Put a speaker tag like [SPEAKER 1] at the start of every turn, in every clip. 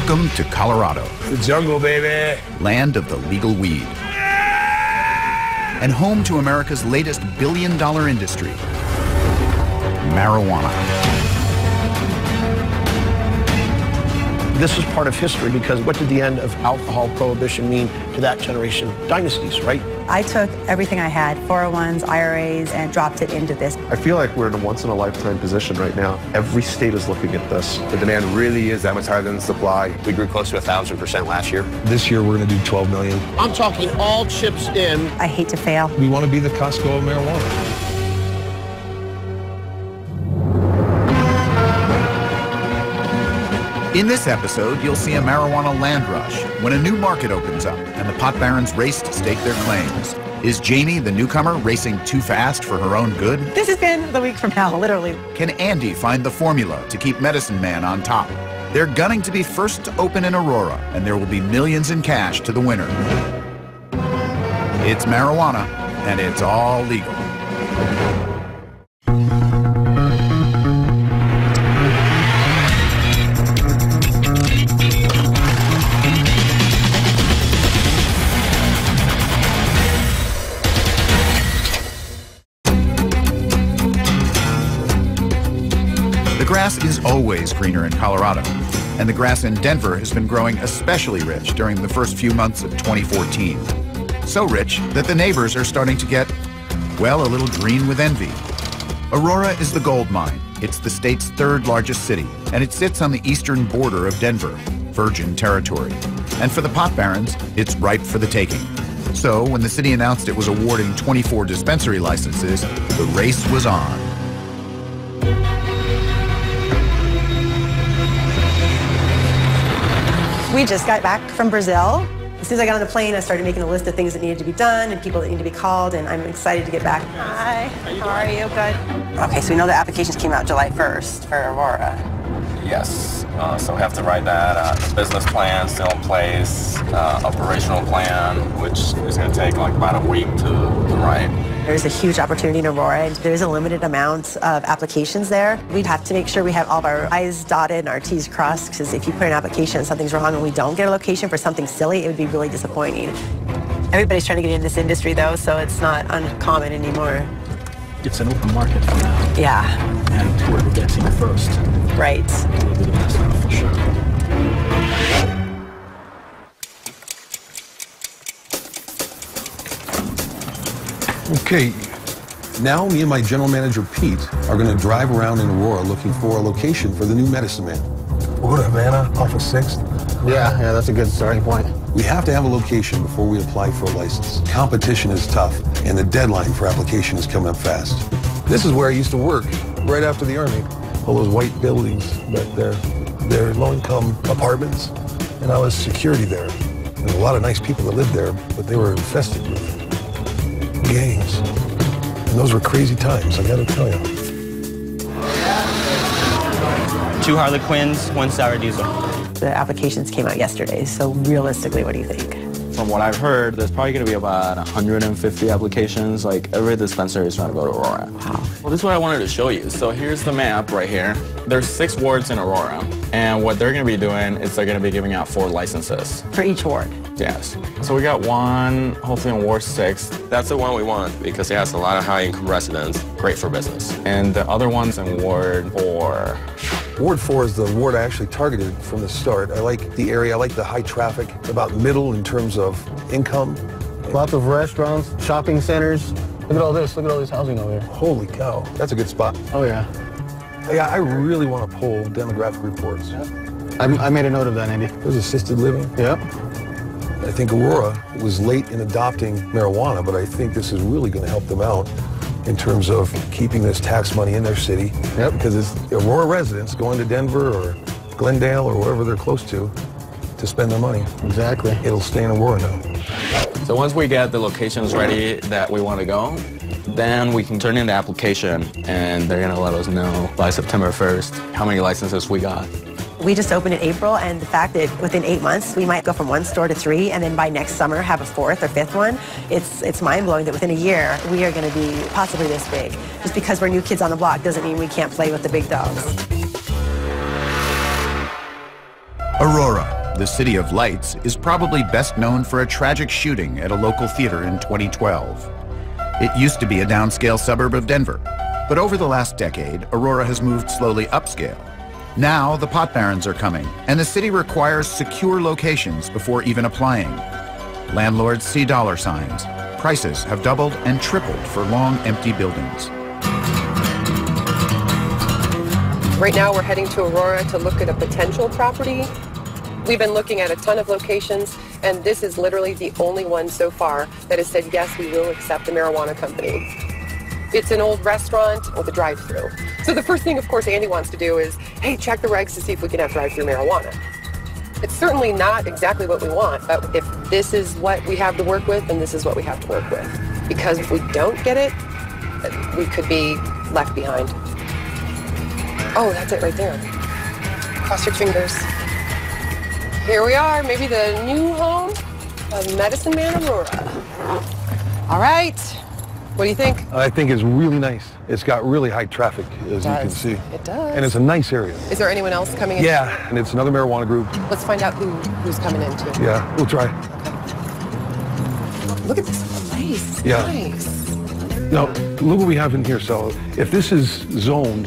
[SPEAKER 1] Welcome to Colorado.
[SPEAKER 2] The jungle, baby.
[SPEAKER 1] Land of the legal weed. And home to America's latest billion-dollar industry, marijuana.
[SPEAKER 3] This is part of history because what did the end of alcohol prohibition mean to that generation? Dynasties, right?
[SPEAKER 4] I took everything I had, 401s, IRAs, and dropped it into this.
[SPEAKER 5] I feel like we're in a once-in-a-lifetime position right now. Every state is looking at this.
[SPEAKER 2] The demand really is that much higher than the supply.
[SPEAKER 3] We grew close to 1,000% last year.
[SPEAKER 6] This year we're going to do 12 million.
[SPEAKER 3] I'm talking all chips in.
[SPEAKER 4] I hate to fail.
[SPEAKER 6] We want to be the Costco of marijuana.
[SPEAKER 1] In this episode, you'll see a marijuana land rush when a new market opens up and the pot barons race to stake their claims. Is Janie, the newcomer, racing too fast for her own good?
[SPEAKER 4] This has been the week from hell, literally.
[SPEAKER 1] Can Andy find the formula to keep Medicine Man on top? They're gunning to be first to open in Aurora, and there will be millions in cash to the winner. It's marijuana, and it's all legal. The grass is always greener in Colorado, and the grass in Denver has been growing especially rich during the first few months of 2014. So rich that the neighbors are starting to get, well, a little green with envy. Aurora is the gold mine. It's the state's third largest city, and it sits on the eastern border of Denver, virgin territory. And for the pot barons, it's ripe for the taking. So when the city announced it was awarding 24 dispensary licenses, the race was on.
[SPEAKER 4] We just got back from Brazil. As soon as I got on the plane, I started making a list of things that needed to be done and people that need to be called, and I'm excited to get back. Hi, how are you? Good. Okay, so we know the applications came out July 1st for Aurora.
[SPEAKER 7] Yes, so we have to write that. The business plan still in place, operational plan, which is going to take like about a week to write.
[SPEAKER 4] There's a huge opportunity in Aurora, and there's a limited amount of applications there. We'd have to make sure we have all of our I's dotted and our T's crossed, because if you put an application and something's wrong and we don't get a location for something silly, it would be really disappointing. Everybody's trying to get into this industry, though, so it's not uncommon anymore.
[SPEAKER 8] It's an open market for now.
[SPEAKER 4] Yeah.
[SPEAKER 8] And whoever gets in first.
[SPEAKER 4] Right.
[SPEAKER 8] Will be the best out for sure.
[SPEAKER 6] Okay, now me and my general manager, Pete, are going to drive around in Aurora looking for a location for the new Medicine Man.
[SPEAKER 2] We'll go to Havana off of 6th.
[SPEAKER 3] Yeah, that's a good starting point.
[SPEAKER 6] We have to have a location before we apply for a license. Competition is tough, and the deadline for application is coming up fast.
[SPEAKER 2] This is where I used to work, right after the Army. All those white buildings, but they're low-income apartments, and I was security there. There's a lot of nice people that lived there, but they were infested with gangs. And those were crazy times, I gotta tell you.
[SPEAKER 9] 2 Harlequins, 1 sour diesel.
[SPEAKER 4] The applications came out yesterday, so realistically, what do you think?
[SPEAKER 7] From what I've heard, there's probably going to be about 150 applications. Like every dispensary is trying to go to Aurora.
[SPEAKER 4] Wow.
[SPEAKER 7] Well, this is what I wanted to show you. So here's the map right here. There's 6 wards in Aurora, and what they're going to be doing is they're going to be giving out 4 licenses.
[SPEAKER 4] For each ward?
[SPEAKER 7] Yes. So we got one, hopefully in Ward 6. That's the one we want because it has a lot of high-income residents. Great for business. And the other one's in Ward 4.
[SPEAKER 2] Ward 4 is the ward I actually targeted from the start. I like the area, I like the high traffic, about middle in terms of income.
[SPEAKER 3] Lots of restaurants, shopping centers. Look at all this, look at all this housing over here.
[SPEAKER 2] Holy cow, that's a good spot.
[SPEAKER 3] Oh yeah.
[SPEAKER 2] Yeah, I really want to pull demographic reports.
[SPEAKER 3] I made a note of that, Andy.
[SPEAKER 2] There's assisted living.
[SPEAKER 3] Yep.
[SPEAKER 2] I think Aurora was late in adopting marijuana, but I think this is really going to help them out in terms of keeping this tax money in their city.
[SPEAKER 3] Yep.
[SPEAKER 2] Because it's Aurora residents going to Denver or Glendale or wherever they're close to spend their money.
[SPEAKER 3] Exactly.
[SPEAKER 2] It'll stay in Aurora now.
[SPEAKER 7] So once we get the locations ready that we want to go, then we can turn in the application and they're going to let us know by September 1st how many licenses we got.
[SPEAKER 4] We just opened in April, and the fact that within 8 months, we might go from 1 store to 3, and then by next summer have a 4th or 5th one, it's mind-blowing that within a year, we are going to be possibly this big. Just because we're new kids on the block doesn't mean we can't play with the big dogs.
[SPEAKER 1] Aurora, the City of Lights is probably best known for a tragic shooting at a local theater in 2012. It used to be a downscale suburb of Denver, but over the last decade, Aurora has moved slowly upscale. Now the pot barons are coming, and the city requires secure locations before even applying. Landlords see dollar signs. Prices have doubled and tripled for long, empty buildings.
[SPEAKER 10] Right now we're heading to Aurora to look at a potential property. We've been looking at a ton of locations, and this is literally the only one so far that has said, yes, we will accept a marijuana company. It's an old restaurant with a drive-through. So the first thing, of course, Andy wants to do is, hey, check the regs to see if we can have drive-through marijuana. It's certainly not exactly what we want, but if this is what we have to work with, then this is what we have to work with. Because if we don't get it, we could be left behind. Oh, that's it right there. Cross your fingers. Here we are, maybe the new home of Medicine Man Aurora. All right, what do you think?
[SPEAKER 2] I think it's really nice. It's got really high traffic, as you can see.
[SPEAKER 10] It does.
[SPEAKER 2] And it's a nice area.
[SPEAKER 10] Is there anyone else coming in?
[SPEAKER 2] Yeah, and it's another marijuana group.
[SPEAKER 10] Let's find out who's coming in too.
[SPEAKER 2] Yeah, we'll try.
[SPEAKER 10] Look at this place.
[SPEAKER 2] Yeah.
[SPEAKER 10] Nice.
[SPEAKER 2] Now, look what we have in here. So if this is zoned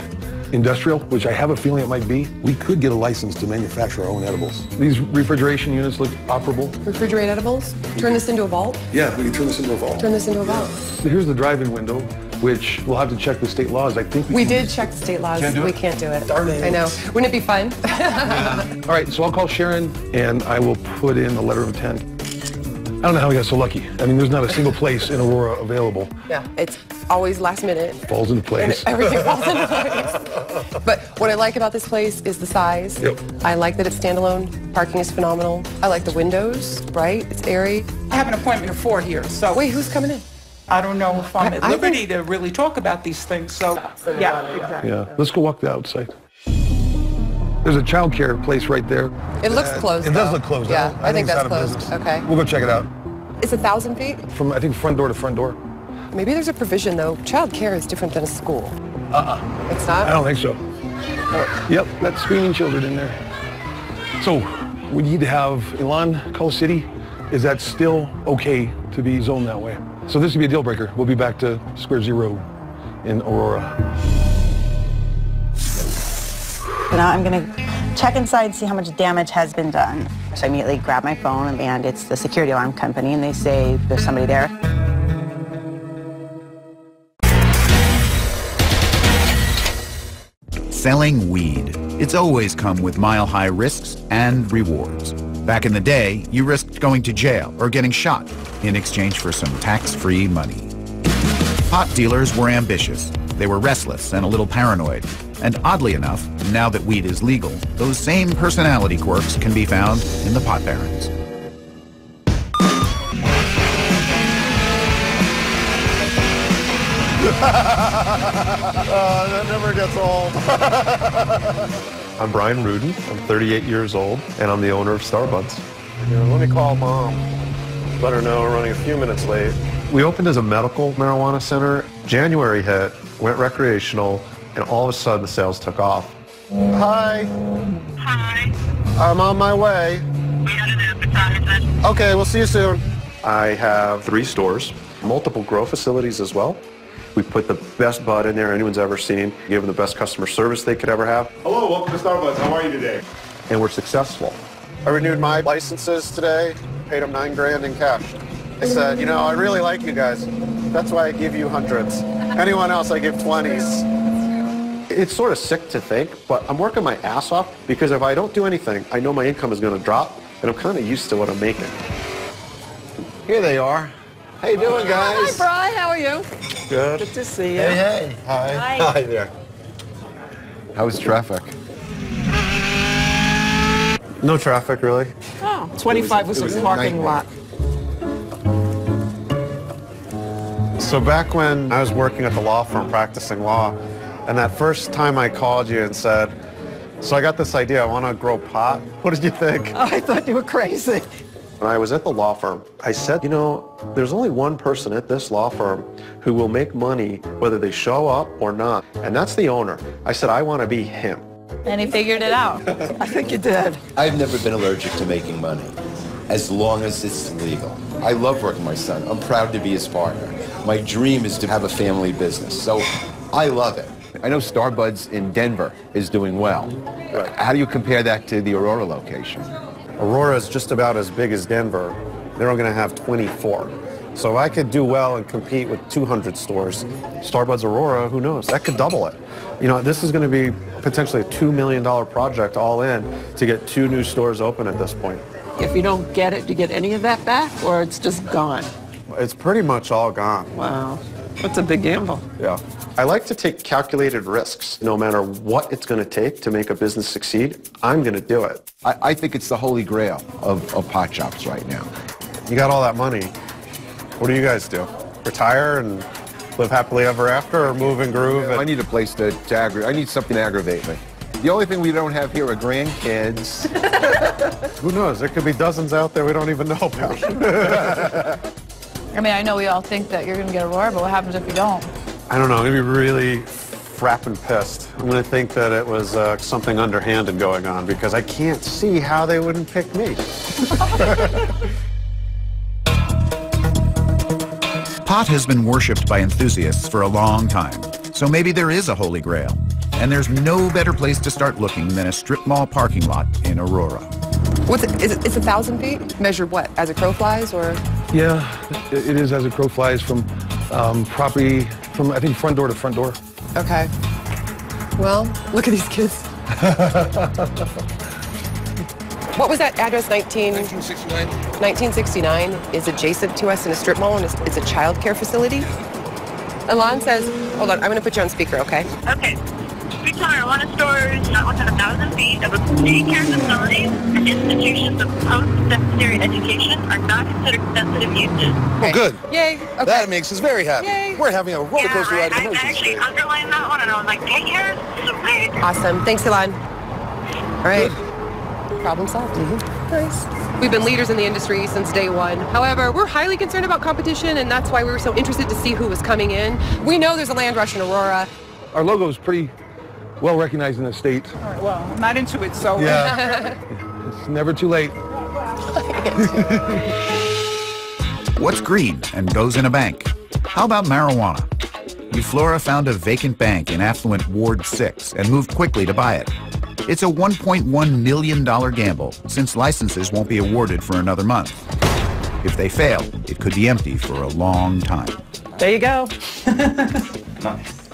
[SPEAKER 2] industrial, which I have a feeling it might be, we could get a license to manufacture our own edibles. These refrigeration units look operable.
[SPEAKER 10] Refrigerate edibles? Turn this into a vault?
[SPEAKER 2] Yeah, we can turn this into a vault.
[SPEAKER 10] Turn this into a vault.
[SPEAKER 2] Here's the drive-in window, which we'll have to check the state laws. I think
[SPEAKER 10] we did check the state laws.
[SPEAKER 2] Can't do it?
[SPEAKER 10] We can't do it.
[SPEAKER 2] Darn it.
[SPEAKER 10] I know. Wouldn't it be fun?
[SPEAKER 2] All right, so I'll call Sharon, and I will put in a letter of intent. I don't know how we got so lucky. I mean, there's not a single place in Aurora available.
[SPEAKER 10] Yeah, it's always last minute.
[SPEAKER 2] Falls into place.
[SPEAKER 10] And everything falls into place. But what I like about this place is the size.
[SPEAKER 2] Yep.
[SPEAKER 10] I like that it's standalone. Parking is phenomenal. I like the windows, right? It's airy.
[SPEAKER 11] I have an appointment at 4 here, so.
[SPEAKER 10] Wait, who's coming in?
[SPEAKER 11] I don't know if I'm at
[SPEAKER 10] I
[SPEAKER 11] liberty to really talk about these things, so. Yeah, exactly.
[SPEAKER 2] Yeah, let's go walk the outside. There's a child care place right there.
[SPEAKER 10] It looks closed,
[SPEAKER 2] It does
[SPEAKER 10] though.
[SPEAKER 2] look closed.
[SPEAKER 10] Yeah, I think
[SPEAKER 2] it's
[SPEAKER 10] that's
[SPEAKER 2] out of
[SPEAKER 10] closed.
[SPEAKER 2] business.
[SPEAKER 10] Okay.
[SPEAKER 2] We'll go check it out.
[SPEAKER 10] It's 1,000 feet?
[SPEAKER 2] From, I think, front door to front door.
[SPEAKER 10] Maybe there's a provision, though. Child care is different than a school. It's not?
[SPEAKER 2] I don't think so. Yep, that's screening children in there. So, we need to have Elan, Color City. Is that still okay to be zoned that way? So this would be a deal breaker. We'll be back to square zero in Aurora.
[SPEAKER 12] So now I'm going to check inside, see how much damage has been done. So I immediately grab my phone, and it's the security alarm company, and they say there's somebody there.
[SPEAKER 1] Selling weed. It's always come with mile-high risks and rewards. Back in the day, you risked going to jail or getting shot in exchange for some tax-free money. Pot dealers were ambitious. They were restless and a little paranoid. And oddly enough, now that weed is legal, those same personality quirks can be found in the pot barons.
[SPEAKER 13] That never gets old.
[SPEAKER 5] I'm Brian Rudin. I'm 38 years old, and I'm the owner of Starbuds.
[SPEAKER 13] Let me call Mom. Let her know we're running a few minutes late.
[SPEAKER 5] We opened as a medical marijuana center. January hit, went recreational, and all of a sudden the sales took off.
[SPEAKER 13] Hi.
[SPEAKER 14] Hi.
[SPEAKER 13] I'm on my way.
[SPEAKER 14] We had an advertisement.
[SPEAKER 13] Okay, we'll see you soon.
[SPEAKER 5] I have 3 stores, multiple grow facilities as well. We put the best bud in there anyone's ever seen, give them the best customer service they could ever have.
[SPEAKER 13] Hello, welcome to Starbucks. How are you today?
[SPEAKER 5] And we're successful.
[SPEAKER 13] I renewed my licenses today, paid them $9,000 in cash. I said, I really like you guys. That's why I give you hundreds. Anyone else, I give 20s.
[SPEAKER 5] It's sort of sick to think, but I'm working my ass off because if I don't do anything, I know my income is going to drop, and I'm kind of used to what I'm making.
[SPEAKER 13] Here they are. How you doing, guys?
[SPEAKER 10] Hi, Brian. How are you?
[SPEAKER 13] Good.
[SPEAKER 10] Good to see you.
[SPEAKER 13] Hey. Hi.
[SPEAKER 10] Hi.
[SPEAKER 13] Hi there.
[SPEAKER 5] How's traffic?
[SPEAKER 13] No traffic, really.
[SPEAKER 11] Oh, 25 was a parking lot.
[SPEAKER 13] So back when I was working at the law firm practicing law, and that first time I called you and said, so I got this idea, I want to grow pot. What did you think?
[SPEAKER 11] I thought you were crazy.
[SPEAKER 5] When I was at the law firm, I said, there's only one person at this law firm who will make money whether they show up or not, and that's the owner. I said, I want to be him.
[SPEAKER 15] And he figured it out.
[SPEAKER 11] I think you did.
[SPEAKER 16] I've never been allergic to making money, as long as it's legal. I love working with my son. I'm proud to be his partner. My dream is to have a family business, so I love it.
[SPEAKER 17] I know Starbuds in Denver is doing well. Right. How do you compare that to the Aurora location?
[SPEAKER 5] Aurora is just about as big as Denver. They're going to have 24. So if I could do well and compete with 200 stores, Starbuds Aurora, who knows? That could double it. You know, this is going to be potentially a $2 million project all in to get 2 new stores open at this point.
[SPEAKER 11] If you don't get it, do you get any of that back, or it's just gone?
[SPEAKER 5] It's pretty much all gone.
[SPEAKER 11] Wow. That's a big gamble.
[SPEAKER 5] Yeah. I like to take calculated risks. No matter what it's going to take to make a business succeed, I'm going to do it.
[SPEAKER 17] I think it's the holy grail of pot shops right now.
[SPEAKER 5] You got all that money. What do you guys do? Retire and live happily ever after, or move and groove?
[SPEAKER 17] I need a place to aggravate. I need something to aggravate me. The only thing we don't have here are grandkids.
[SPEAKER 5] Who knows? There could be dozens out there we don't even know about.
[SPEAKER 15] I mean, I know we all think that you're going to get Aurora, but what happens if you don't?
[SPEAKER 5] I don't know. I'm going to be really frapping pissed. I'm going to think that it was something underhanded going on, because I can't see how they wouldn't pick me.
[SPEAKER 1] Pot has been worshipped by enthusiasts for a long time, so maybe there is a holy grail. And there's no better place to start looking than a strip mall parking lot in Aurora.
[SPEAKER 10] What's it? It's 1,000 feet? Measured what? As a crow flies, or?
[SPEAKER 2] Yeah, it is as a crow flies from property, from I think front door to front door.
[SPEAKER 10] Okay. Well, look at these kids. What was that address? 1969. 1969 is adjacent to us in a strip mall, and it's a child care facility. Alon says, hold on, I'm going to put you on speaker, okay?
[SPEAKER 14] Okay. Retail marijuana stores not within 1,000 feet of a daycare facility and institutions of post-secondary education are not considered sensitive uses.
[SPEAKER 2] Oh, good.
[SPEAKER 10] Yay. Okay.
[SPEAKER 2] That makes us very happy.
[SPEAKER 10] Yay.
[SPEAKER 2] We're having a roller coaster ride of
[SPEAKER 14] I
[SPEAKER 2] emotions
[SPEAKER 14] actually
[SPEAKER 2] today.
[SPEAKER 14] underlined that one, and I was like, daycare? This is amazing.
[SPEAKER 10] Awesome. Thanks, Alon. All right. Problem solved. Nice. We've been leaders in the industry since day one. However, we're highly concerned about competition, and that's why we were so interested to see who was coming in. We know there's a land rush in Aurora.
[SPEAKER 2] Our logo is pretty well recognized in the state.
[SPEAKER 11] All right, well, I'm not into it, so...
[SPEAKER 2] Yeah. It's never too late.
[SPEAKER 1] What's green and goes in a bank? How about marijuana? Euflora found a vacant bank in affluent Ward 6 and moved quickly to buy it. It's a $1.1 million gamble, since licenses won't be awarded for another month. If they fail, it could be empty for a long time.
[SPEAKER 12] There you go.
[SPEAKER 7] Nice.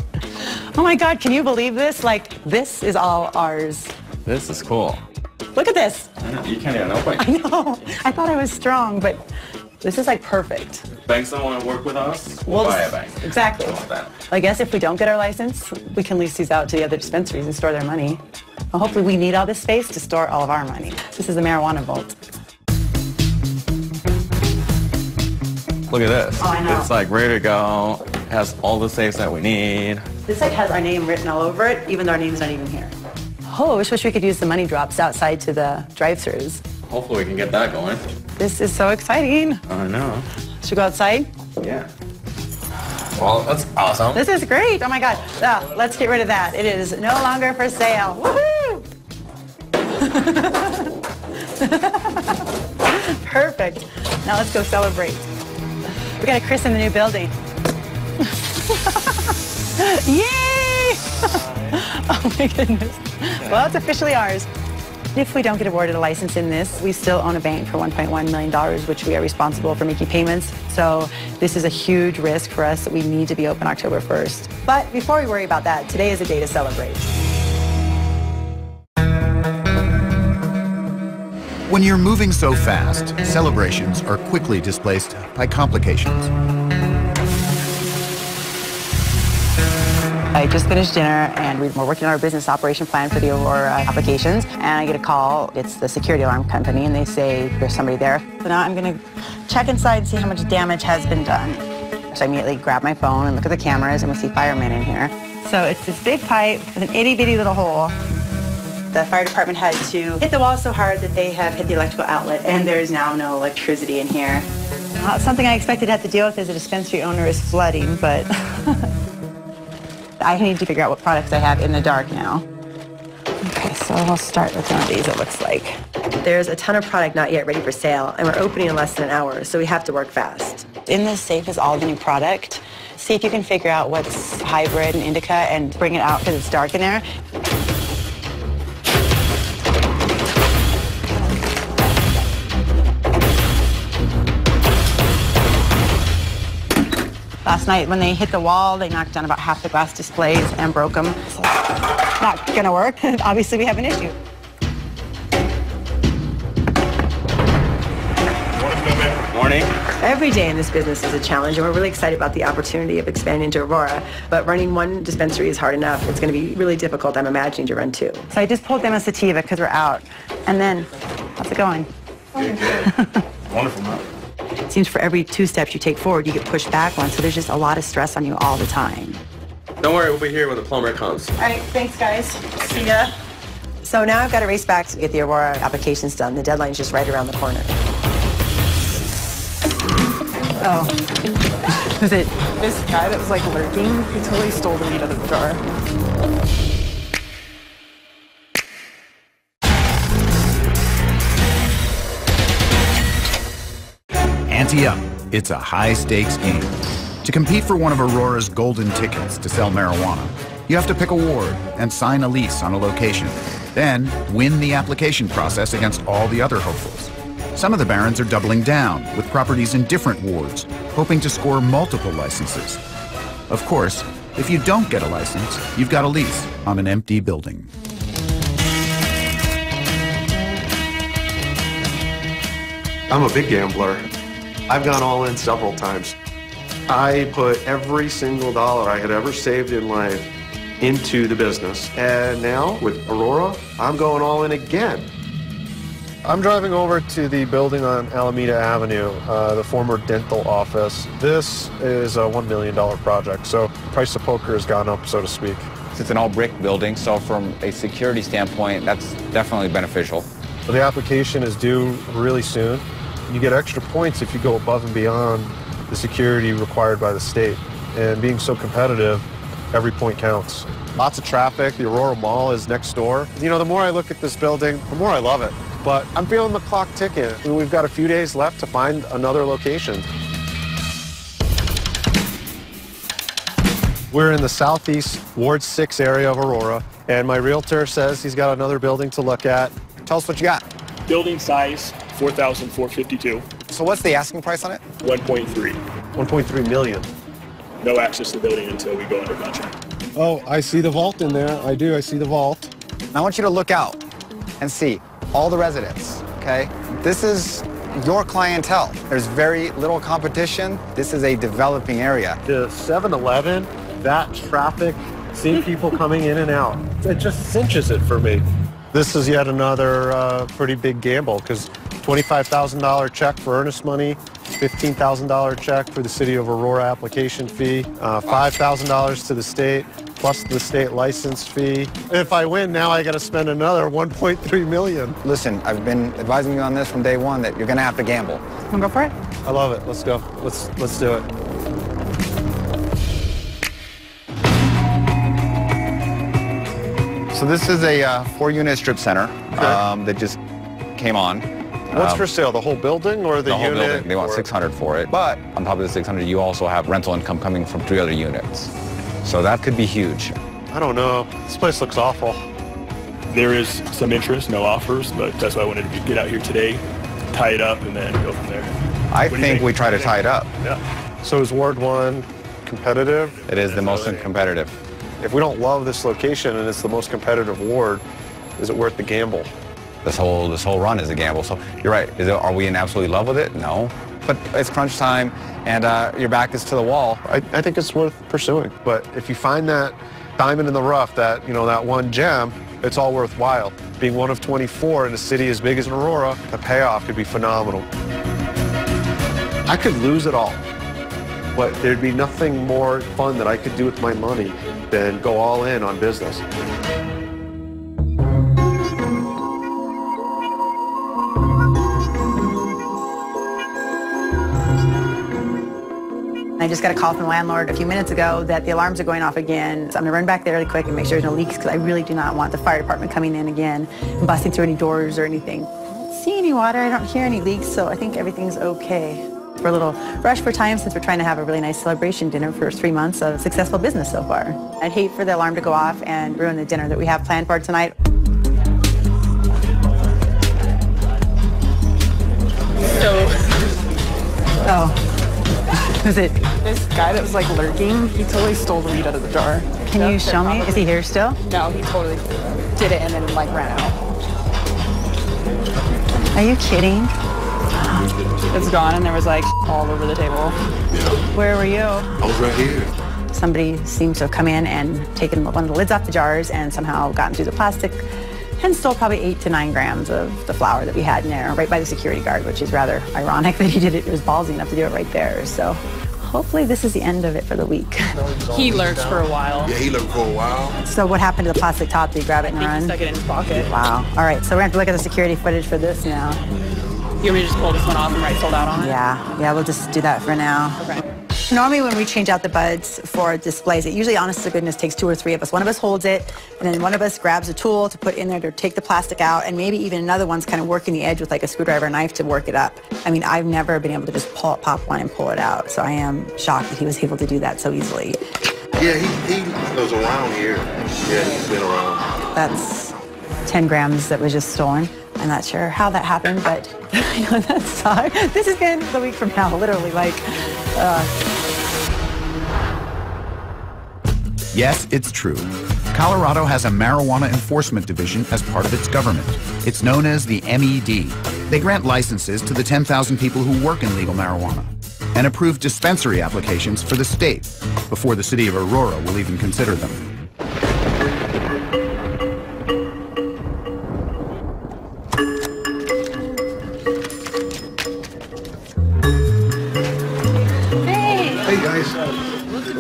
[SPEAKER 12] Oh my God, can you believe this? Like, this is all ours.
[SPEAKER 7] This is cool.
[SPEAKER 12] Look at this.
[SPEAKER 7] I know, you can't even open.
[SPEAKER 12] I know. I thought I was strong, but this is like perfect.
[SPEAKER 7] Banks don't want to work with us, we'll buy a bank.
[SPEAKER 12] Exactly.
[SPEAKER 7] I want that.
[SPEAKER 12] I guess if we don't get our license, we can lease these out to the other dispensaries and store their money. Well, hopefully we need all this space to store all of our money. This is the marijuana vault.
[SPEAKER 7] Look at this.
[SPEAKER 12] Oh, I know.
[SPEAKER 7] It's like ready to go. Has all the safes that we need.
[SPEAKER 12] This like has our name written all over it, even though our name's not even here. Oh, I wish we could use the money drops outside to the drive-thrus.
[SPEAKER 7] Hopefully we can get that going.
[SPEAKER 12] This is so exciting.
[SPEAKER 7] I know.
[SPEAKER 12] Should we go outside?
[SPEAKER 7] Yeah. Well, that's awesome.
[SPEAKER 12] This is great. Oh my God. Oh, let's get rid of that. It is no longer for sale. Woohoo! Perfect. Now let's go celebrate. We got to christen the new building. Yay! Oh my goodness. Well, it's officially ours. If we don't get awarded a license in this, we still own a bank for $1.1 million, which we are responsible for making payments. So this is a huge risk for us. We need to be open October 1st. But before we worry about that, today is a day to celebrate.
[SPEAKER 1] When you're moving so fast, celebrations are quickly displaced by complications.
[SPEAKER 12] I just finished dinner and we're working on our business operation plan for the Aurora applications, and I get a call. It's the security alarm company, and they say there's somebody there. So now I'm going to check inside and see how much damage has been done. So I immediately grab my phone and look at the cameras, and we see firemen in here. So it's this big pipe with an itty-bitty little hole. The fire department had to hit the wall so hard that they have hit the electrical outlet, and there's now no electricity in here. Not something I expected to have to deal with as a dispensary owner is flooding, but I need to figure out what products I have in the dark now. Okay.
[SPEAKER 4] So I'll start with one of these, it looks like. There's a ton of product not yet ready for sale, and we're opening in less than an hour, so we have to work fast. In this safe is all the new product. See if you can figure out what's hybrid and indica and bring it out because it's dark in there. Last night when they hit the wall, they knocked down about half the glass displays and broke them. So not gonna work. Obviously we have an issue.
[SPEAKER 7] Morning.
[SPEAKER 4] Every day in this business is a challenge, and we're really excited about the opportunity of expanding to Aurora. But running one dispensary is hard enough. It's going to be really difficult, I'm imagining, to run two. So I just pulled them a sativa because we're out. And then, how's it going?
[SPEAKER 7] Good, good. Wonderful.
[SPEAKER 4] It seems for every 2 steps you take forward, you get pushed back one. So there's just a lot of stress on you all the time.
[SPEAKER 7] Don't worry, we'll be here when the plumber comes.
[SPEAKER 4] All right, thanks, guys. See ya. So now I've got to race back to get the Aurora applications done. The deadline's just right around the corner. Oh. Was it
[SPEAKER 11] This guy that was like lurking, he totally stole the meat out of the jar.
[SPEAKER 1] Ante up. It's a high-stakes game. To compete for one of Aurora's golden tickets to sell marijuana, you have to pick a ward and sign a lease on a location. Then win the application process against all the other hopefuls. Some of the barons are doubling down with properties in different wards, hoping to score multiple licenses. Of course, if you don't get a license, you've got a lease on an empty building.
[SPEAKER 5] I'm a big gambler. I've gone all in several times. I put every single dollar I had ever saved in life into the business. And now, with Aurora, I'm going all in again. I'm driving over to the building on Alameda Avenue, the former dental office. This is a $1 million project, so the price of poker has gone up, so to speak.
[SPEAKER 18] It's an all-brick building, so from a security standpoint, that's definitely beneficial.
[SPEAKER 5] The application is due really soon. You get extra points if you go above and beyond the security required by the state. And being so competitive, every point counts. Lots of traffic. The Aurora Mall is next door. You know, the more I look at this building, the more I love it. But I'm feeling the clock ticking. We've got a few days left to find another location. We're in the southeast Ward 6 area of Aurora, and my realtor says he's got another building to look at. Tell us what you got.
[SPEAKER 19] Building size, 4,452.
[SPEAKER 20] So what's the asking price on it?
[SPEAKER 19] 1.3.
[SPEAKER 5] 1.3 million.
[SPEAKER 19] No access to the building until we go under contract.
[SPEAKER 5] Oh, I see the vault in there. I do. I see the vault.
[SPEAKER 20] I want you to look out and see all the residents, okay? This is your clientele. There's very little competition. This is a developing area.
[SPEAKER 5] The 7-Eleven, that traffic, seeing people coming in and out, it just cinches it for me. This is yet another pretty big gamble because $25,000 check for earnest money, $15,000 check for the City of Aurora application fee, $5,000 to the state, plus the state license fee. If I win, now I got to spend another $1.3 million.
[SPEAKER 20] Listen, I've been advising you on this from day one that you're going to have to gamble.
[SPEAKER 4] Wanna go for it?
[SPEAKER 5] I love it. Let's go. Let's do it.
[SPEAKER 18] So this is a 4-unit strip center that just came on.
[SPEAKER 5] What's for sale, the whole building or the
[SPEAKER 18] whole
[SPEAKER 5] unit?
[SPEAKER 18] Building. They want $600 for it, but on top of the $600, you also have rental income coming from 3 other units. So that could be huge.
[SPEAKER 5] I don't know. This place looks awful.
[SPEAKER 19] There is some interest, no offers, but that's why I wanted to get out here today, tie it up, and then go from there.
[SPEAKER 18] I think we try to tie it up.
[SPEAKER 19] Yeah.
[SPEAKER 5] So is Ward 1 competitive?
[SPEAKER 18] It is the most competitive.
[SPEAKER 5] If we don't love this location and it's the most competitive ward, is it worth the gamble?
[SPEAKER 18] This whole run is a gamble. So you're right. Are we in absolute love with it? No. But it's crunch time, and your back is to the wall.
[SPEAKER 5] I think it's worth pursuing. But if you find that diamond in the rough, that one gem, it's all worthwhile. Being one of 24 in a city as big as Aurora, the payoff could be phenomenal. I could lose it all, but there'd be nothing more fun that I could do with my money than go all in on business.
[SPEAKER 12] I just got a call from the landlord a few minutes ago that the alarms are going off again. So I'm gonna run back there really quick and make sure there's no leaks because I really do not want the fire department coming in again and busting through any doors or anything. I don't see any water, I don't hear any leaks, so I think everything's okay. We're a little rushed for time since we're trying to have a really nice celebration dinner for 3 months of successful business so far. I'd hate for the alarm to go off and ruin the dinner that we have planned for tonight. Oh, is it?
[SPEAKER 11] This guy that was like lurking, he totally stole the weed out of the jar.
[SPEAKER 12] Can you show me? Is he here still?
[SPEAKER 11] No, he totally did it and then like ran out.
[SPEAKER 12] Are you kidding?
[SPEAKER 11] It's gone and there was like all over the table.
[SPEAKER 12] Where were you?
[SPEAKER 6] I was right here.
[SPEAKER 12] Somebody seems to have come in and taken one of the lids off the jars and somehow gotten through the plastic and stole probably 8 to 9 grams of the flour that we had in there right by the security guard, which is rather ironic that he did it. It was ballsy enough to do it right there. So hopefully this is the end of it for the week.
[SPEAKER 11] He lurked for a while.
[SPEAKER 6] Yeah, he lurked for a while.
[SPEAKER 12] So what happened to the plastic top? Did he grab it and run?
[SPEAKER 11] He stuck it in his pocket.
[SPEAKER 12] Wow. All right, so we're gonna have to look at the security footage for this now.
[SPEAKER 11] You want me to just pull this one off and write sold out on it?
[SPEAKER 12] Yeah, we'll just do that for now.
[SPEAKER 11] Okay.
[SPEAKER 12] Normally when we change out the buds for displays, it usually, honest to goodness, takes 2 or 3 of us. One of us holds it, and then one of us grabs a tool to put in there to take the plastic out, and maybe even another one's kind of working the edge with like a screwdriver or knife to work it up. I mean, I've never been able to just pop one and pull it out, so I am shocked that he was able to do that so easily.
[SPEAKER 6] Yeah, he was around here. Yeah, he's been around.
[SPEAKER 12] That's 10 grams that was just stolen. I'm not sure how that happened, but I know that sucks. This has been the week from now, literally, like,
[SPEAKER 1] Yes, it's true. Colorado has a marijuana enforcement division as part of its government. It's known as the MED. They grant licenses to the 10,000 people who work in legal marijuana and approve dispensary applications for the state before the city of Aurora will even consider them.
[SPEAKER 6] Hey guys.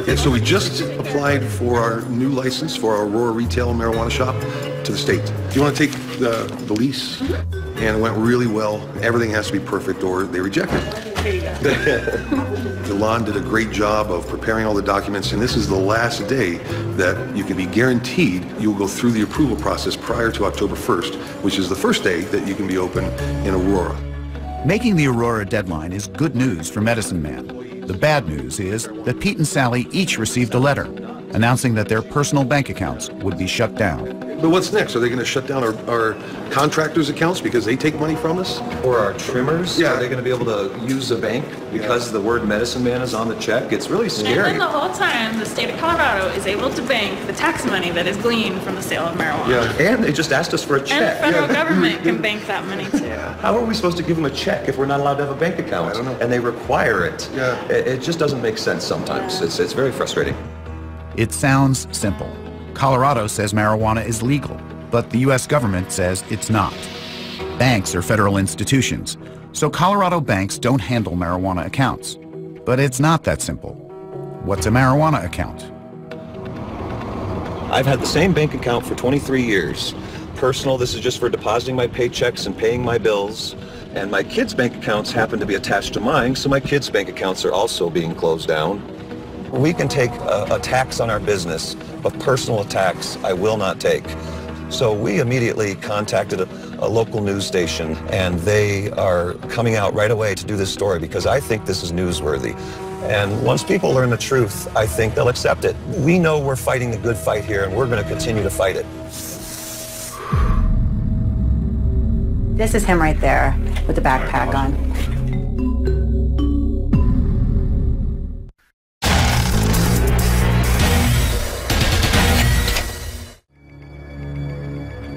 [SPEAKER 6] Yeah, so we just applied for our new license for our Aurora retail marijuana shop to the state. Do you want to take the lease? And it went really well. Everything has to be perfect or they reject it. Yolande did a great job of preparing all the documents, and this is the last day that you can be guaranteed you will go through the approval process prior to October 1st, which is the first day that you can be open in Aurora.
[SPEAKER 1] Making the Aurora deadline is good news for Medicine Man. The bad news is that Pete and Sally each received a letter announcing that their personal bank accounts would be shut down.
[SPEAKER 6] But what's next? Are they going to shut down our contractors' accounts because they take money from us?
[SPEAKER 21] Or our trimmers?
[SPEAKER 6] Yeah.
[SPEAKER 21] Are they going to be able to use a bank because the word Medicine Man is on the check? It's really scary.
[SPEAKER 15] And then the whole time, the state of Colorado is able to bank the tax money that is gleaned from the sale of marijuana.
[SPEAKER 21] Yeah, and they just asked us for a check.
[SPEAKER 15] And the federal government can bank that money too.
[SPEAKER 21] How are we supposed to give them a check if we're not allowed to have a bank account?
[SPEAKER 6] I don't know.
[SPEAKER 21] And they require it.
[SPEAKER 6] Yeah.
[SPEAKER 21] It just doesn't make sense sometimes. It's very frustrating.
[SPEAKER 1] It sounds simple. Colorado says marijuana is legal, but the U.S. government says it's not. Banks are federal institutions, so Colorado banks don't handle marijuana accounts. But it's not that simple. What's a marijuana account?
[SPEAKER 21] I've had the same bank account for 23 years. Personal, this is just for depositing my paychecks and paying my bills. And my kids' bank accounts happen to be attached to mine, so my kids' bank accounts are also being closed down. We can take a tax on our business, but personal attacks I will not take. So we immediately contacted a local news station, and they are coming out right away to do this story because I think this is newsworthy. And once people learn the truth, I think they'll accept it. We know we're fighting the good fight here, and we're going to continue to fight it.
[SPEAKER 12] this is him right there with the backpack on.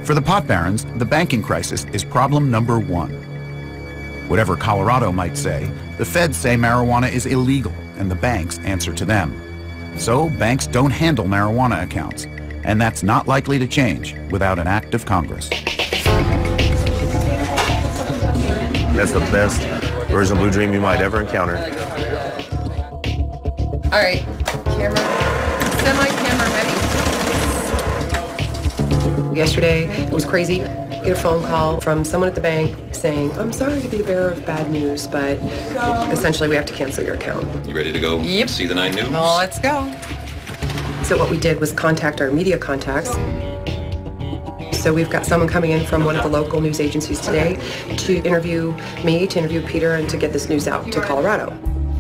[SPEAKER 1] For the pot barons, the banking crisis is problem number one. Whatever Colorado might say, the feds say marijuana is illegal, and the banks answer to them. So banks don't handle marijuana accounts, and that's not likely to change without an act of Congress.
[SPEAKER 17] That's the best version of Blue Dream you might ever encounter.
[SPEAKER 10] All right, camera, semi-camera ready.
[SPEAKER 22] Yesterday, it was crazy.
[SPEAKER 10] get a phone call from someone at the bank saying, I'm sorry to be the bearer of bad news, but essentially we have to cancel your account.
[SPEAKER 21] You ready to go?
[SPEAKER 10] Yep.
[SPEAKER 21] See the 9 News?
[SPEAKER 10] Oh, let's go. So what we did was contact our media contacts. So we've got someone coming in from one of the local news agencies today to interview me, to interview Peter, and to get this news out to Colorado.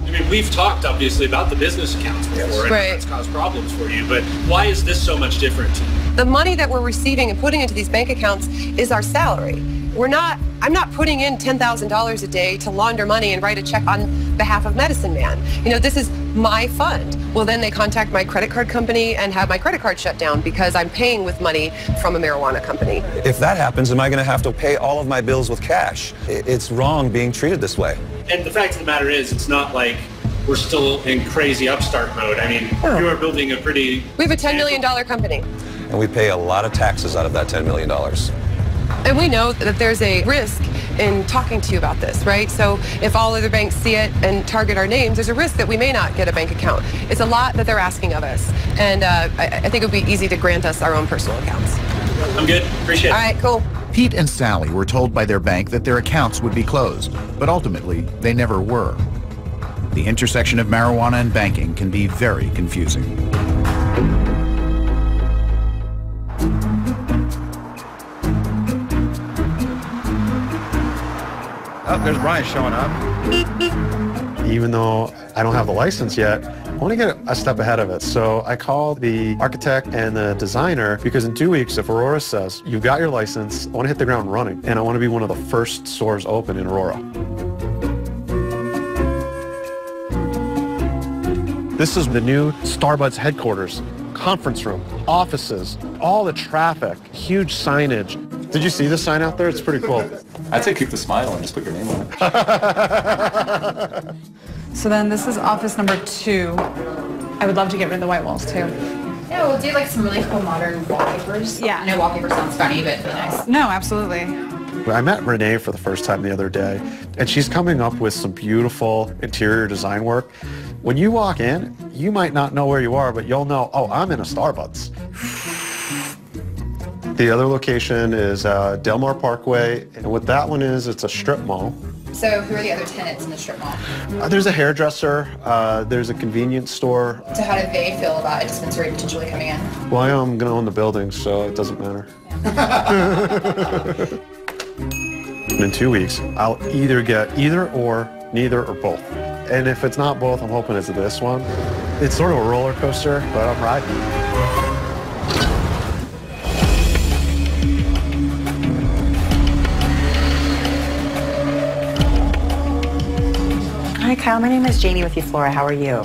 [SPEAKER 8] I mean, we've talked obviously about the business accounts before, and
[SPEAKER 10] Right.
[SPEAKER 8] that's caused problems for you, but why is this so much different?
[SPEAKER 10] The money that we're receiving and putting into these bank accounts is our salary. I'm not putting in $10,000 a day to launder money and write a check on behalf of Medicine Man. You know, this is my fund. Well, then they contact my credit card company and have my credit card shut down because I'm paying with money from a marijuana company.
[SPEAKER 21] If that happens, am I going to have to pay all of my bills with cash? It's wrong being treated this way.
[SPEAKER 8] And the fact of the matter is, it's not like we're still in crazy upstart mode. I mean, you are building a pretty...
[SPEAKER 10] We have a $10 million company.
[SPEAKER 21] And we pay a lot of taxes out of that $10 million.
[SPEAKER 10] And we know that there's a risk in talking to you about this, right? So if all other banks see it and target our names, there's a risk that we may not get a bank account. It's a lot that they're asking of us. And I think it would be easy to grant us our own personal accounts.
[SPEAKER 8] I'm good. Appreciate it.
[SPEAKER 10] All right, cool.
[SPEAKER 1] Pete and Sally were told by their bank that their accounts would be closed, but ultimately they never were. The intersection of marijuana and banking can be very confusing.
[SPEAKER 18] Oh, there's Brian showing up.
[SPEAKER 5] Even though I don't have the license yet, I want to get a step ahead of it. So I called the architect and the designer because in 2 weeks, if Aurora says, you've got your license, I want to hit the ground running, and I want to be one of the first stores open in Aurora. This is the new Starbucks headquarters, conference room, offices, all the traffic, huge signage. Did you see the sign out there? It's pretty cool.
[SPEAKER 7] I'd say keep the smile and just put your name on it.
[SPEAKER 22] So then this is office number 2. I would love to get rid of the white walls too.
[SPEAKER 23] Yeah, we'll do like some really cool modern wallpapers.
[SPEAKER 22] Yeah.
[SPEAKER 23] I know wallpaper sounds funny, but really nice.
[SPEAKER 22] No, absolutely.
[SPEAKER 5] I met Renee for the first time the other day, and she's coming up with some beautiful interior design work. When you walk in, you might not know where you are, but you'll know, oh, I'm in a Starbucks. The other location is Delmar Parkway, and what that one is, it's a strip mall.
[SPEAKER 23] So who are the other tenants in the strip mall?
[SPEAKER 5] There's a hairdresser, there's a convenience store.
[SPEAKER 23] So how do they feel about a dispensary potentially coming in?
[SPEAKER 5] Well, I am going to own the building, so it doesn't matter. In 2 weeks, I'll either get either or, neither or both. And if it's not both, I'm hoping it's this one. It's sort of a roller coaster, but I'm riding.
[SPEAKER 12] Hi, Kyle. My name is Janie with Flora. How are you?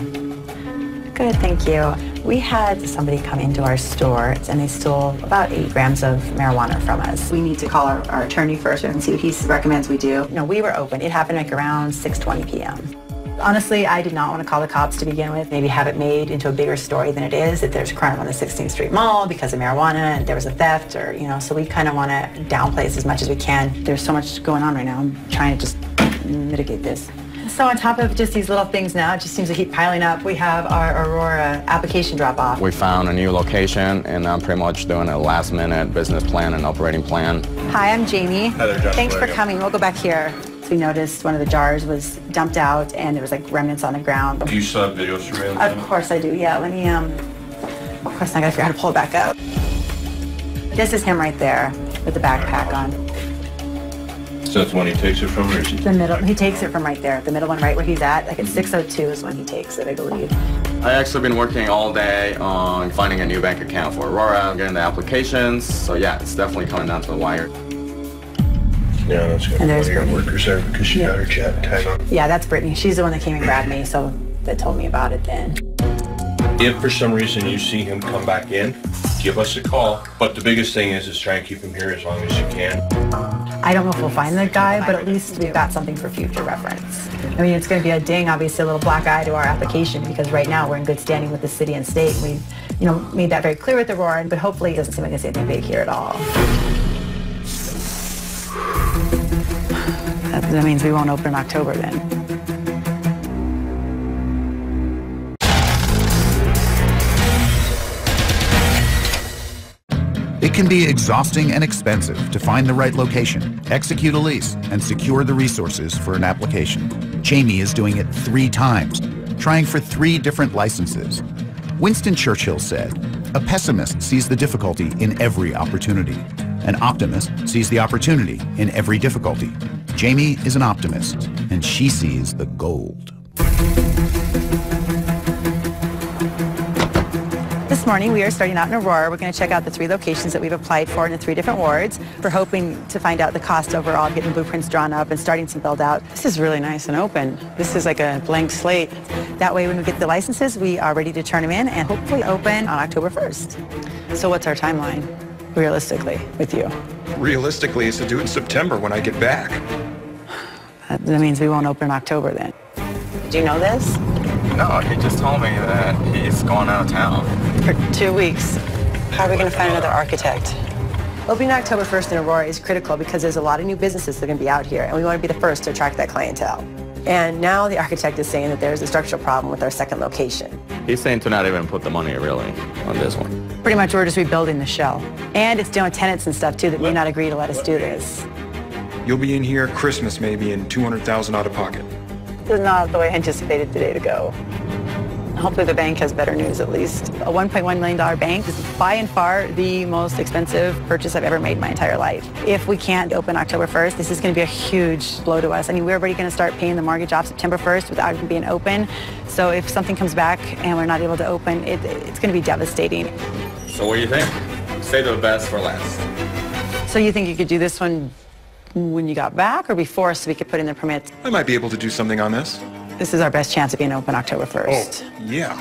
[SPEAKER 12] Good, thank you. We had somebody come into our store and they stole about 8 grams of marijuana from us. We need to call our attorney first and see what he recommends we do. No, we were open. It happened like around 6:20 p.m. Honestly, I did not want to call the cops to begin with. Maybe have it made into a bigger story than it is, that there's a crime on the 16th Street Mall because of marijuana and there was a theft, or, you know, so we kind of want to downplay this as much as we can. There's so much going on right now. I'm trying to just mitigate this. So on top of just these little things now, it just seems to keep piling up. We have our Aurora application drop-off.
[SPEAKER 7] We found a new location, and I'm pretty much doing a last-minute business plan and operating plan.
[SPEAKER 12] Hi, I'm Jamie.
[SPEAKER 7] Hi there, Josh.
[SPEAKER 12] Thanks
[SPEAKER 7] Where
[SPEAKER 12] for
[SPEAKER 7] are you?
[SPEAKER 12] coming. We'll go back here. So we noticed one of the jars was dumped out, and there was like remnants on the ground.
[SPEAKER 21] Do you still have video surveillance?
[SPEAKER 12] Of course I do, yeah. Let me, of course I gotta figure out how to pull it back up. This is him right there with the backpack on.
[SPEAKER 21] So that's when he takes it from, or is he?
[SPEAKER 12] The middle, he takes it from right there. The middle one right where he's at, like at 6:02 is when he takes it, I believe.
[SPEAKER 7] I actually been working all day on finding a new bank account for Aurora, getting the applications. So yeah, it's definitely coming down to the wire.
[SPEAKER 21] Yeah, that's good.
[SPEAKER 12] And there's
[SPEAKER 21] Your
[SPEAKER 12] Brittany.
[SPEAKER 21] workers there because she got her chat tag on.
[SPEAKER 12] Yeah, that's Brittany. She's the one that came and grabbed me, so that told me about it then.
[SPEAKER 21] If for some reason you see him come back in, give us a call. But the biggest thing is try and keep him here as long as you can.
[SPEAKER 12] I don't know if we'll find the guy, but at least we've got something for future reference. I mean, it's going to be a ding, obviously, a little black eye to our application because right now we're in good standing with the city and state. We've, you know, made that very clear with Aurora, but hopefully it doesn't seem like it's anything big here at all. That means we won't open in October then.
[SPEAKER 1] It can be exhausting and expensive to find the right location, execute a lease, and secure the resources for an application. Jamie is doing it 3 times, trying for 3 different licenses. Winston Churchill said, "A pessimist sees the difficulty in every opportunity. An optimist sees the opportunity in every difficulty." Jamie is an optimist, and she sees the gold.
[SPEAKER 12] This morning, we are starting out in Aurora. We're going to check out the 3 locations that we've applied for in the 3 different wards. We're hoping to find out the cost overall, getting blueprints drawn up and starting to build out. This is really nice and open. This is like a blank slate. That way, when we get the licenses, we are ready to turn them in and hopefully open on October 1st. So what's our timeline, realistically, with you?
[SPEAKER 3] Realistically, is to do it in September when I get back.
[SPEAKER 12] That means we won't open in October then. Do you know this?
[SPEAKER 7] No, he just told me that he's going out of town.
[SPEAKER 12] For 2 weeks. How are we going to find another architect? Opening October 1st in Aurora is critical because there's a lot of new businesses that are going to be out here, and we want to be the first to attract that clientele. And now the architect is saying that there's a structural problem with our second location.
[SPEAKER 7] He's saying to not even put the money really on this one.
[SPEAKER 12] Pretty much we're just rebuilding the shell. And it's dealing with tenants and stuff too that may not agree to let us do this.
[SPEAKER 3] You'll be in here Christmas maybe in $200,000 out of pocket.
[SPEAKER 12] This is not the way I anticipated today to go. Hopefully the bank has better news at least. A $1.1 million bank is by and far the most expensive purchase I've ever made in my entire life. If we can't open October 1st, this is going to be a huge blow to us. I mean, we're already going to start paying the mortgage off September 1st without even being open. So if something comes back and we're not able to open, it's going to be devastating.
[SPEAKER 7] So what do you think? Save the best for last.
[SPEAKER 12] So you think you could do this one when you got back or before so we could put in the permits?
[SPEAKER 3] I might be able to do something on this.
[SPEAKER 12] This is our best chance of being open October 1st.
[SPEAKER 3] Oh, yeah.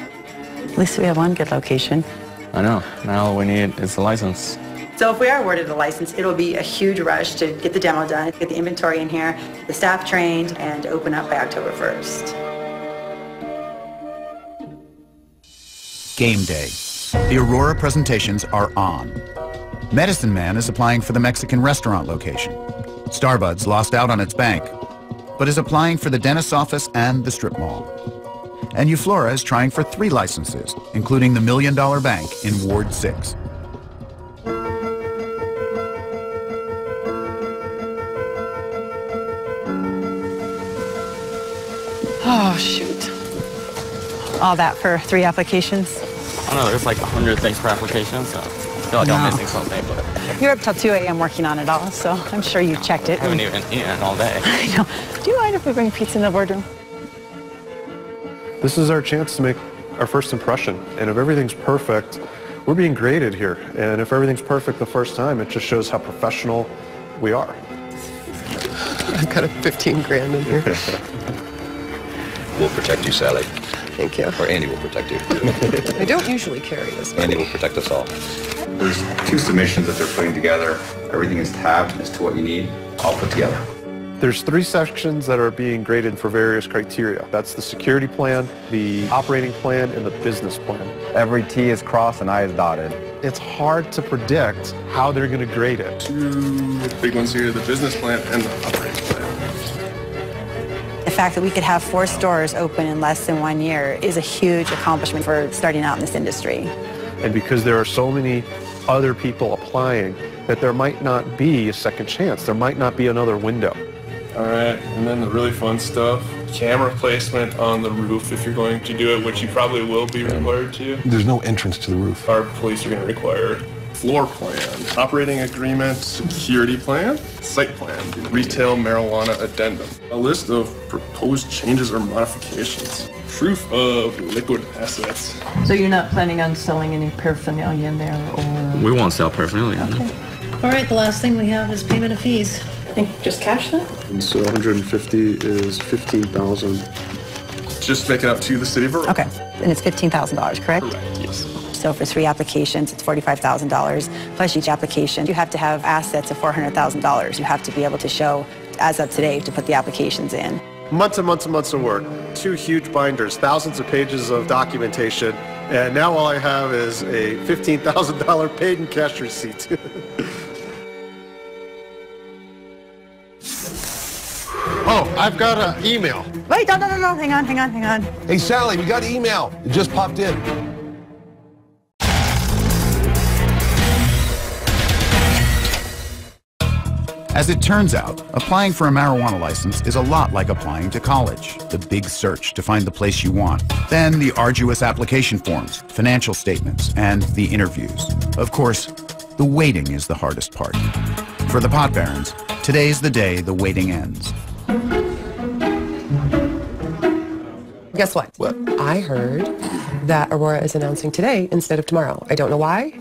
[SPEAKER 12] At least we have one good location.
[SPEAKER 7] I know. Now all we need is a license.
[SPEAKER 12] So if we are awarded a license, it'll be a huge rush to get the demo done, get the inventory in here, the staff trained, and open up by October 1st.
[SPEAKER 1] Game day. The Aurora presentations are on. Medicine Man is applying for the Mexican restaurant location. Starbuds lost out on its bank, but is applying for the dentist's office and the strip mall. And Euflora is trying for 3 licenses, including the $1 million bank in Ward 6.
[SPEAKER 12] Oh, shoot. All that for 3 applications?
[SPEAKER 7] I don't know, there's like 100 things per application, so I feel like I'm missing something. But
[SPEAKER 12] You're up till 2 a.m. working on it all, so I'm sure you checked it.
[SPEAKER 7] I haven't even eaten all day.
[SPEAKER 12] I know. Do you mind if we bring pizza in the boardroom?
[SPEAKER 5] This is our chance to make our first impression. And if everything's perfect, we're being graded here. And if everything's perfect the first time, it just shows how professional we are.
[SPEAKER 10] I've got a 15 grand in here.
[SPEAKER 21] We'll protect you, Sally.
[SPEAKER 10] Thank you.
[SPEAKER 21] Or Andy will protect you.
[SPEAKER 10] I don't usually carry this.
[SPEAKER 21] Andy will protect us all.
[SPEAKER 18] There's 2 submissions that they're putting together. Everything is tabbed as to what you need, all put together.
[SPEAKER 5] There's 3 sections that are being graded for various criteria. That's the security plan, the operating plan, and the business plan.
[SPEAKER 18] Every T is crossed and I is dotted.
[SPEAKER 5] It's hard to predict how they're going to grade it.
[SPEAKER 3] 2 big ones here, the business plan and the operating plan.
[SPEAKER 12] The fact that we could have 4 stores open in less than 1 year is a huge accomplishment for starting out in this industry.
[SPEAKER 5] And because there are so many other people applying, that there might not be a second chance. There might not be another window.
[SPEAKER 19] All right, and then the really fun stuff, camera placement on the roof if you're going to do it, which you probably will be required to.
[SPEAKER 2] There's no entrance to the roof.
[SPEAKER 19] Our police are going to require floor plan, operating agreement, security plan, site plan, retail marijuana addendum, a list of proposed changes or modifications, proof of liquid assets.
[SPEAKER 9] So you're not planning on selling any paraphernalia in there, or?
[SPEAKER 7] We won't sell paraphernalia.
[SPEAKER 9] Okay.
[SPEAKER 13] All right, the last thing we have is payment of fees.
[SPEAKER 9] Just cash then?
[SPEAKER 5] And so 150 is 15,000.
[SPEAKER 19] Just make it out to the city of Aurora.
[SPEAKER 12] Okay, and it's $15,000, correct?
[SPEAKER 19] Correct, yes.
[SPEAKER 12] So for 3 applications, it's $45,000. Plus each application, you have to have assets of $400,000. You have to be able to show, as of today, to put the applications in.
[SPEAKER 5] Months and months and months of work. 2 huge binders, thousands of pages of documentation, and now all I have is a $15,000 paid in cash receipt. Oh, I've got an email.
[SPEAKER 12] Wait, no, hang on.
[SPEAKER 2] Hey, Sally, we got an email. It just popped in.
[SPEAKER 1] As it turns out, applying for a marijuana license is a lot like applying to college. The big search to find the place you want. Then the arduous application forms, financial statements, and the interviews. Of course, the waiting is the hardest part. For the pot barons, today's the day the waiting ends.
[SPEAKER 10] Guess what?
[SPEAKER 2] What?
[SPEAKER 10] I heard that Aurora is announcing today instead of tomorrow. I don't know why.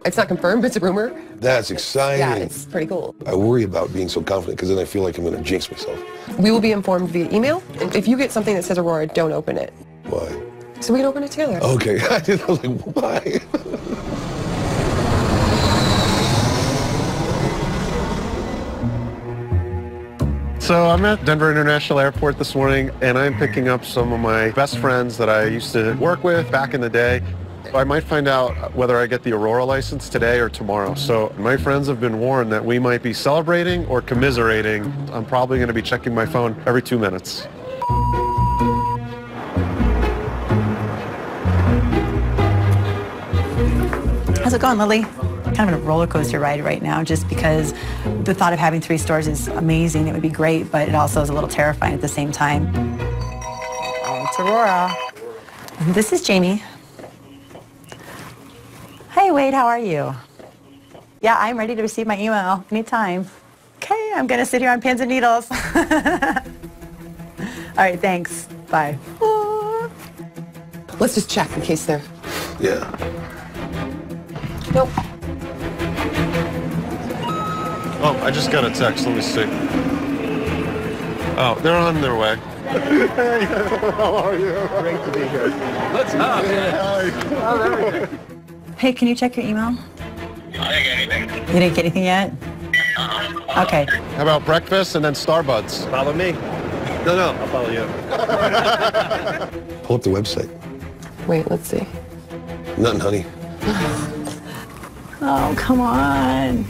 [SPEAKER 10] It's not confirmed, it's a rumor.
[SPEAKER 2] That's exciting.
[SPEAKER 10] Yeah, it's pretty cool.
[SPEAKER 2] I worry about being so confident because then I feel like I'm going to jinx myself.
[SPEAKER 10] We will be informed via email. And if you get something that says Aurora, don't open it.
[SPEAKER 2] Why?
[SPEAKER 10] So we can open it together.
[SPEAKER 2] Okay. I was like, why?
[SPEAKER 5] So I'm at Denver International Airport this morning, and I'm picking up some of my best friends that I used to work with back in the day. I might find out whether I get the Aurora license today or tomorrow. So my friends have been warned that we might be celebrating or commiserating. I'm probably going to be checking my phone every 2 minutes.
[SPEAKER 12] How's it going, Lily? Kind of a roller coaster ride right now, just because the thought of having 3 stores is amazing. It would be great, but it also is a little terrifying at the same time. Oh, it's Aurora. This is Jamie. Hey, Wade, how are you? Yeah, I'm ready to receive my email anytime. Okay, I'm gonna sit here on pins and needles. All right, thanks. Bye.
[SPEAKER 10] Let's just check in case they're...
[SPEAKER 2] Yeah.
[SPEAKER 10] Nope.
[SPEAKER 5] Oh, I just got a text. Let me see. Oh, they're on their way. Hey, how are you? Great to be here. What's up?
[SPEAKER 12] Hey, can you check your email?
[SPEAKER 14] I didn't get anything.
[SPEAKER 12] You didn't get anything yet? Okay.
[SPEAKER 5] How about breakfast and then Starbucks?
[SPEAKER 14] Follow me.
[SPEAKER 5] No, no.
[SPEAKER 14] I'll follow you.
[SPEAKER 2] Pull up the website.
[SPEAKER 10] Wait, let's see.
[SPEAKER 2] Nothing, honey.
[SPEAKER 12] Oh, come on.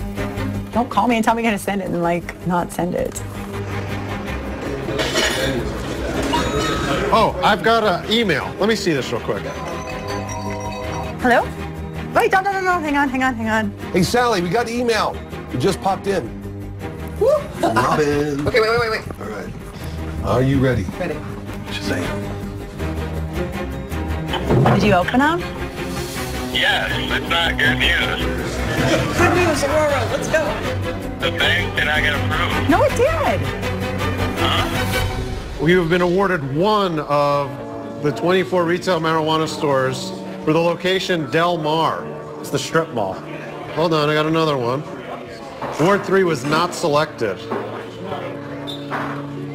[SPEAKER 12] Don't call me and tell me you're gonna send it and not send it.
[SPEAKER 5] Oh, I've got an email. Let me see this real quick.
[SPEAKER 12] Hello? Wait, no. Hang on.
[SPEAKER 2] Hey, Sally, we got the email. It just popped in. Woo! Robin.
[SPEAKER 10] Okay, wait.
[SPEAKER 2] All right. Are you ready?
[SPEAKER 10] Ready.
[SPEAKER 2] Shazam.
[SPEAKER 12] Did you open them?
[SPEAKER 14] Yes, it's not good news.
[SPEAKER 12] Good news, Aurora. Let's go.
[SPEAKER 14] The bank did not get approved.
[SPEAKER 12] No, it did.
[SPEAKER 5] We have been awarded one of the 24 retail marijuana stores for the location Del Mar. It's the strip mall. Hold on, I got another one. Ward 3 was not selected.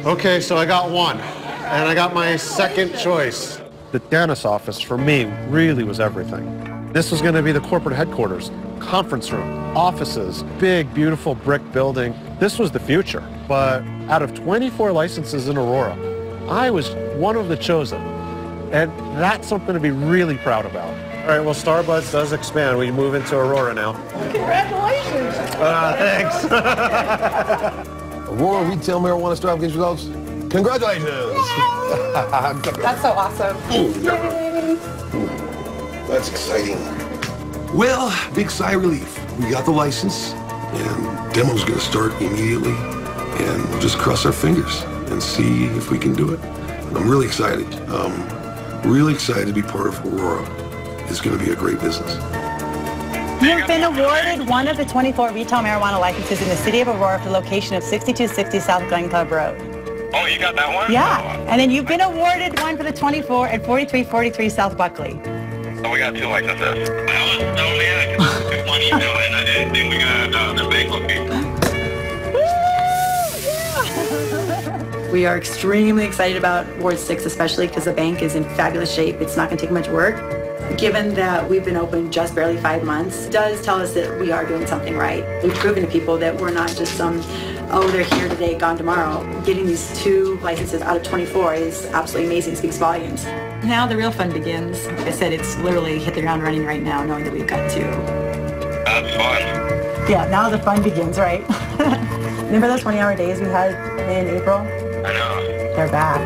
[SPEAKER 5] Okay, so I got one, and I got my second choice. The dentist office, for me, really was everything. This was going to be the corporate headquarters, conference room, offices, big, beautiful brick building. This was the future. But out of 24 licenses in Aurora, I was one of the chosen. And that's something to be really proud about. All right, well, Starbucks does expand. We move into Aurora now.
[SPEAKER 12] Congratulations.
[SPEAKER 5] Thanks.
[SPEAKER 2] Aurora Retail Marijuana Store application results. Congratulations.
[SPEAKER 10] That's so awesome.
[SPEAKER 2] That's exciting. Well, big sigh of relief. We got the license, and demo's going to start immediately, and we'll just cross our fingers and see if we can do it. And I'm really excited. Really excited to be part of Aurora. It's going to be a great business.
[SPEAKER 12] You've been awarded one of the 24 retail marijuana licenses in the city of Aurora for the location of 6260 South Glen Club Road.
[SPEAKER 14] Oh, you got that one?
[SPEAKER 12] Yeah, and then you've been awarded one for the 24 at 4343 South Buckley.
[SPEAKER 14] Oh, we got 2 licenses. I was so mad. I could one email and I didn't think we got the bank location.
[SPEAKER 12] We are extremely excited about Ward 6, especially because the bank is in fabulous shape. It's not going to take much work. Given that we've been open just barely 5 months, it does tell us that we are doing something right. We've proven to people that we're not just some, oh, they're here today, gone tomorrow. Getting these 2 licenses out of 24 is absolutely amazing, speaks volumes. Now the real fun begins. Like I said, it's literally hit the ground running right now, knowing that we've got 2.
[SPEAKER 14] That's fun.
[SPEAKER 12] Yeah, now the fun begins, right? Remember those 20-hour days we had in April?
[SPEAKER 14] I know.
[SPEAKER 12] They're back.